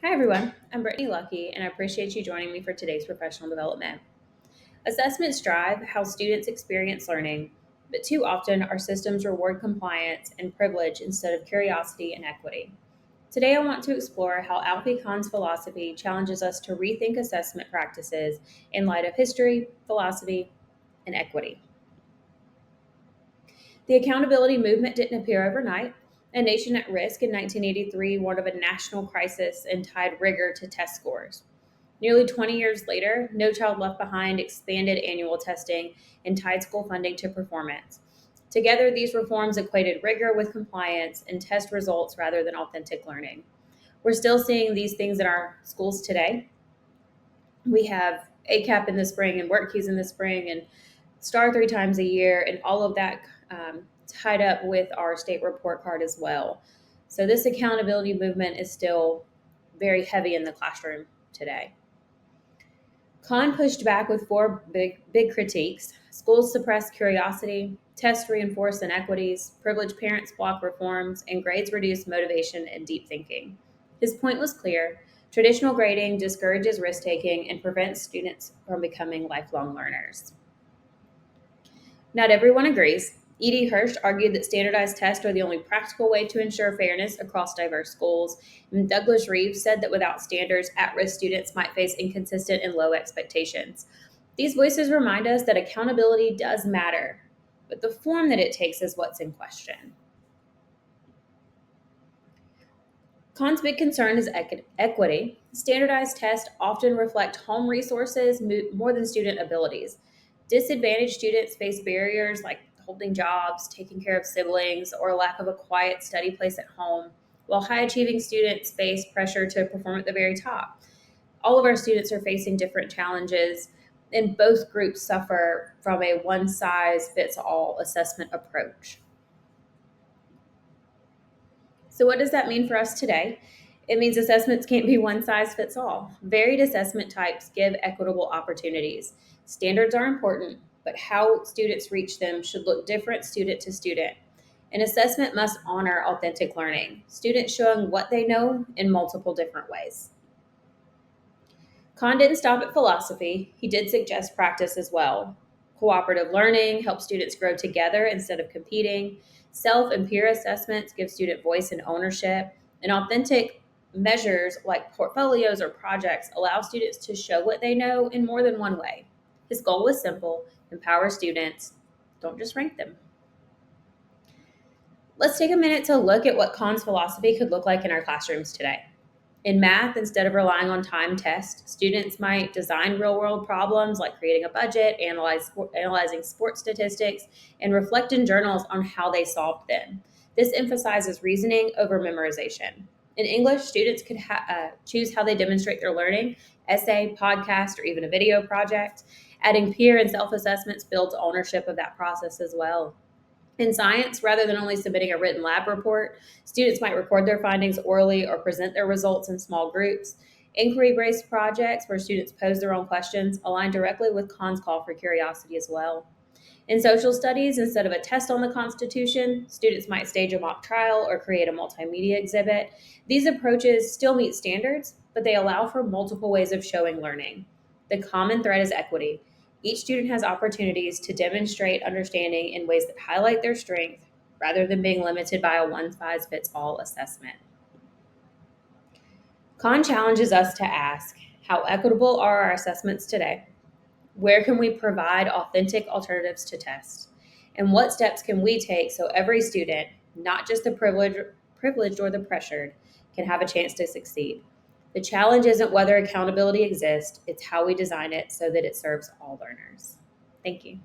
Hi, everyone. I'm Brittany Lucky, and I appreciate you joining me for today's professional development. Assessments drive how students experience learning, but too often our systems reward compliance and privilege instead of curiosity and equity. Today, I want to explore how Alfie Kahn's philosophy challenges us to rethink assessment practices in light of history, philosophy, and equity. The accountability movement didn't appear overnight. A Nation at Risk in 1983 warned of a national crisis and tied rigor to test scores. Nearly 20 years later, No Child Left Behind expanded annual testing and tied school funding to performance. Together, these reforms equated rigor with compliance and test results rather than authentic learning. We're still seeing these things in our schools today. We have ACAP in the spring and work keys in the spring and STAR 3 times a year, and all of that tied up with our state report card as well. So, this accountability movement is still very heavy in the classroom today. Kohn pushed back with four big critiques. Schools suppress curiosity, tests reinforce inequities, privileged parents block reforms, and grades reduce motivation and deep thinking. His point was clear: traditional grading discourages risk taking and prevents students from becoming lifelong learners. Not everyone agrees. E.D. Hirsch argued that standardized tests are the only practical way to ensure fairness across diverse schools. And Douglas Reeves said that without standards, at risk students might face inconsistent and low expectations. These voices remind us that accountability does matter, but the form that it takes is what's in question. Kahn's big concern is equity. Standardized tests often reflect home resources more than student abilities. Disadvantaged students face barriers like holding jobs, taking care of siblings, or a lack of a quiet study place at home, while high achieving students face pressure to perform at the very top. All of our students are facing different challenges, and both groups suffer from a one size fits all assessment approach. So, what does that mean for us today? It means assessments can't be one size fits all. Varied assessment types give equitable opportunities. Standards are important, but how students reach them should look different student to student. An assessment must honor authentic learning, students showing what they know in multiple different ways. Kahn didn't stop at philosophy, he did suggest practice as well. Cooperative learning helps students grow together instead of competing. Self and peer assessments give student voice and ownership. And authentic measures like portfolios or projects allow students to show what they know in more than one way. His goal was simple: empower students, don't just rank them. Let's take a minute to look at what Kahn's philosophy could look like in our classrooms today. In math, instead of relying on timed tests, students might design real world problems like creating a budget, analyzing sports statistics, and reflect in journals on how they solved them. This emphasizes reasoning over memorization. In English, students could choose how they demonstrate their learning: essay, podcast, or even a video project. Adding peer and self assessments builds ownership of that process as well. In science, rather than only submitting a written lab report, students might record their findings orally or present their results in small groups. Inquiry based projects, where students pose their own questions, align directly with Kahn's call for curiosity as well. In social studies, instead of a test on the Constitution, students might stage a mock trial or create a multimedia exhibit. These approaches still meet standards, but they allow for multiple ways of showing learning. The common thread is equity. Each student has opportunities to demonstrate understanding in ways that highlight their strength rather than being limited by a one size fits all assessment. Kahn challenges us to ask, how equitable are our assessments today? Where can we provide authentic alternatives to tests? And what steps can we take so every student, not just the privileged or the pressured, can have a chance to succeed? The challenge isn't whether accountability exists, it's how we design it so that it serves all learners. Thank you.